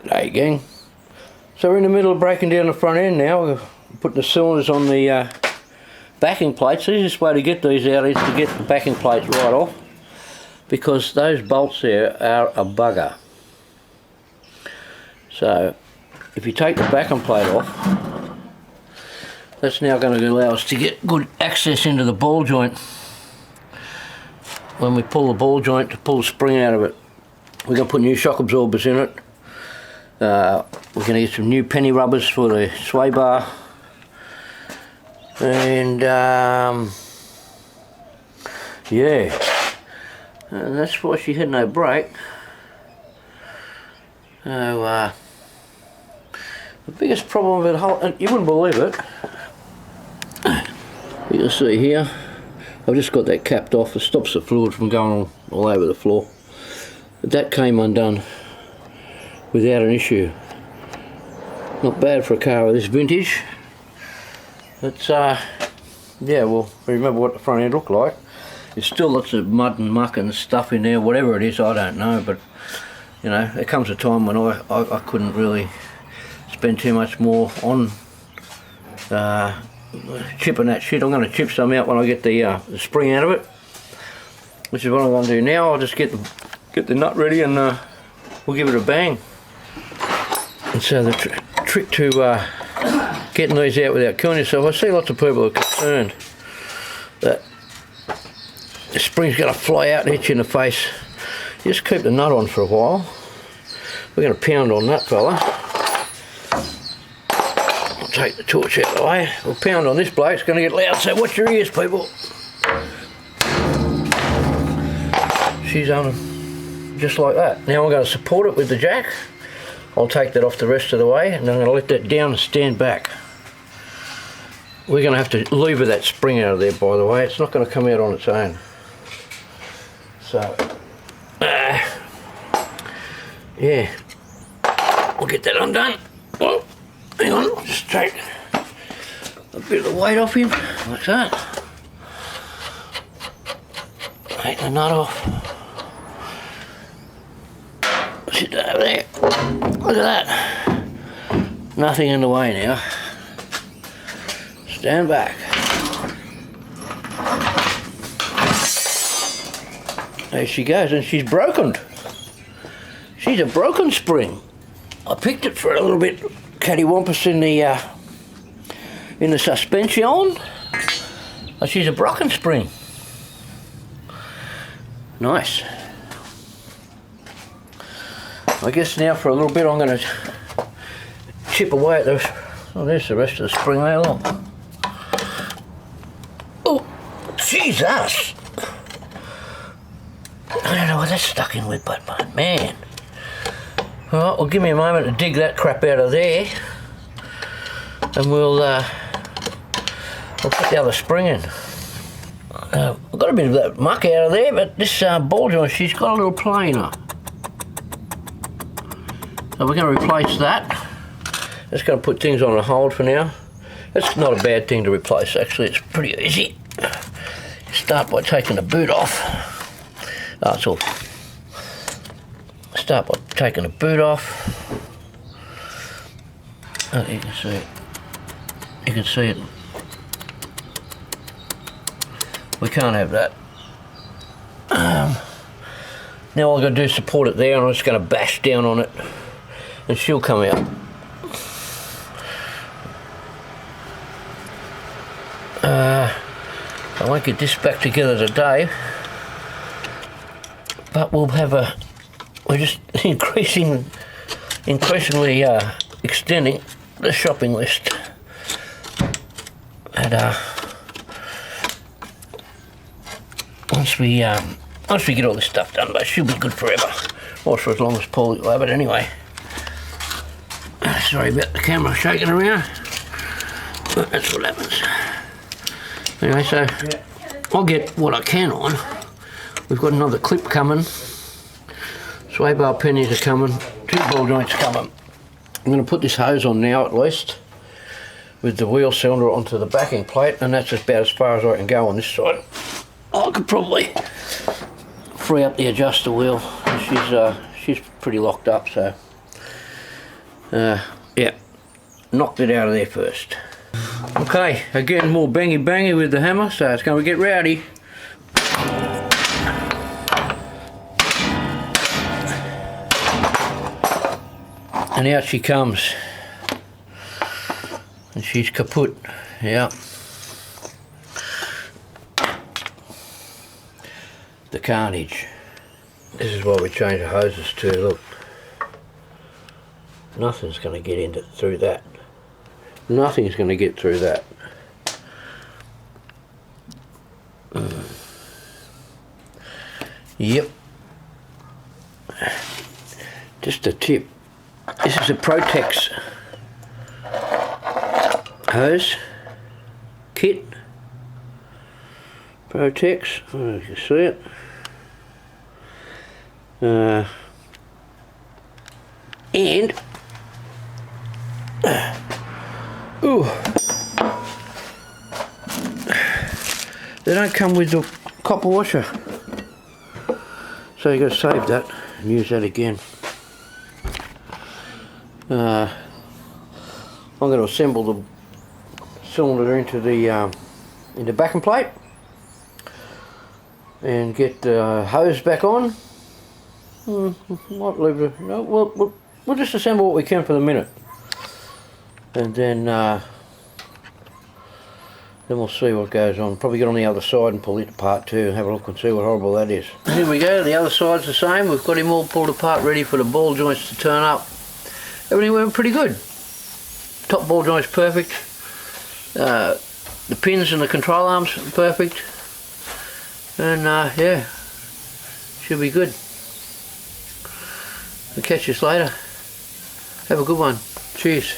G'day gang. So we're in the middle of breaking down the front end now. We're putting the cylinders on the backing plates. The easiest way to get these out is to get the backing plates right off, because those bolts there are a bugger. So if you take the backing plate off, that's now going to allow us to get good access into the ball joint. When we pull the ball joint to pull the spring out of it, we're going to put new shock absorbers in it. We're going to get some new penny rubbers for the sway bar, and yeah, and that's why she had no brake. So the biggest problem with the whole, and you wouldn't believe it, you can see here, I've just got that capped off. It stops the fluid from going all over the floor. But that came undone without an issue. Not bad for a car of this vintage. It's yeah, well, remember what the front end looked like. There's still lots of mud and muck and stuff in there, whatever it is, I don't know, but you know, there comes a time when I couldn't really spend too much more on chipping that shit. I'm going to chip some out when I get the spring out of it, which is what I'm going to do now. I'll just get the nut ready and we'll give it a bang. And so the trick to getting these out without killing yourself, I see lots of people are concerned that the spring's going to fly out and hit you in the face. Just keep the nut on for a while. We're going to pound on that fella. I'll take the torch out of the way. We'll pound on this bloke. It's going to get loud, so watch your ears, people. She's on just like that. Now I'm going to support it with the jack. I'll take that off the rest of the way, and then I'm going to let that down and stand back. We're going to have to lever that spring out of there, by the way. It's not going to come out on its own. So, yeah, we'll get that undone. Oh, hang on, I'll just take a bit of the weight off him, like that. Take the nut off. Sit over there. Look at that. Nothing in the way now. Stand back. There she goes, and she's broken. She's a broken spring. I picked it for a little bit cattywampus in the suspension, but she's a broken spring. Nice. I guess now for a little bit I'm going to chip away at the. Oh, there's the rest of the spring there. Look. Oh, Jesus! I don't know what that's stuck in with, but man. Alright, well, give me a moment to dig that crap out of there, and we'll put the other spring in. I've got a bit of that muck out of there, but this ball joint, she's got a little planer. So we're going to replace that. Just going to put things on a hold for now. That's not a bad thing to replace, actually. It's pretty easy. Start by taking the boot off. Oh, it's all. Start by taking the boot off. Oh, you can see it. You can see it. We can't have that. Now all I'm going to do is support it there, and I'm just going to bash down on it, and she'll come out. I won't get this back together today, but we'll have we're just increasingly extending the shopping list. And once we get all this stuff done, but she'll be good forever, or for as long as Paul will have it anyway. Sorry about the camera shaking around, but that's what happens. Anyway, so I'll get what I can on. We've got another clip coming. Sway bar pennies are coming. 2 ball joints coming. I'm going to put this hose on now at least, with the wheel cylinder onto the backing plate, and that's about as far as I can go on this side. I could probably free up the adjuster wheel. She's pretty locked up, so Yeah, knocked it out of there first. Okay, again more bangy bangy with the hammer, so it's going to get rowdy. And out she comes. And she's kaput, yeah. The carnage. This is why we change the hoses too, look. Nothing's going to get through that. Nothing's going to get through that. Yep. Just a tip. This is a Protex hose kit. Protex, oh, you can see it. And ooh, they don't come with the copper washer, so you got to save that and use that again. I'm going to assemble the cylinder into the backing plate and get the hose back on. Might leave it. No, we'll just assemble what we can for the minute, and then we'll see what goes on. Probably get on the other side and pull it apart too, and have a look and see what horrible that is. Here we go. The other side's the same. We've got him all pulled apart, ready for the ball joints to turn up. Everything went pretty good. Top ball joint's perfect. The pins and the control arms are perfect. And yeah, should be good. I'll catch you later. Have a good one. Cheers.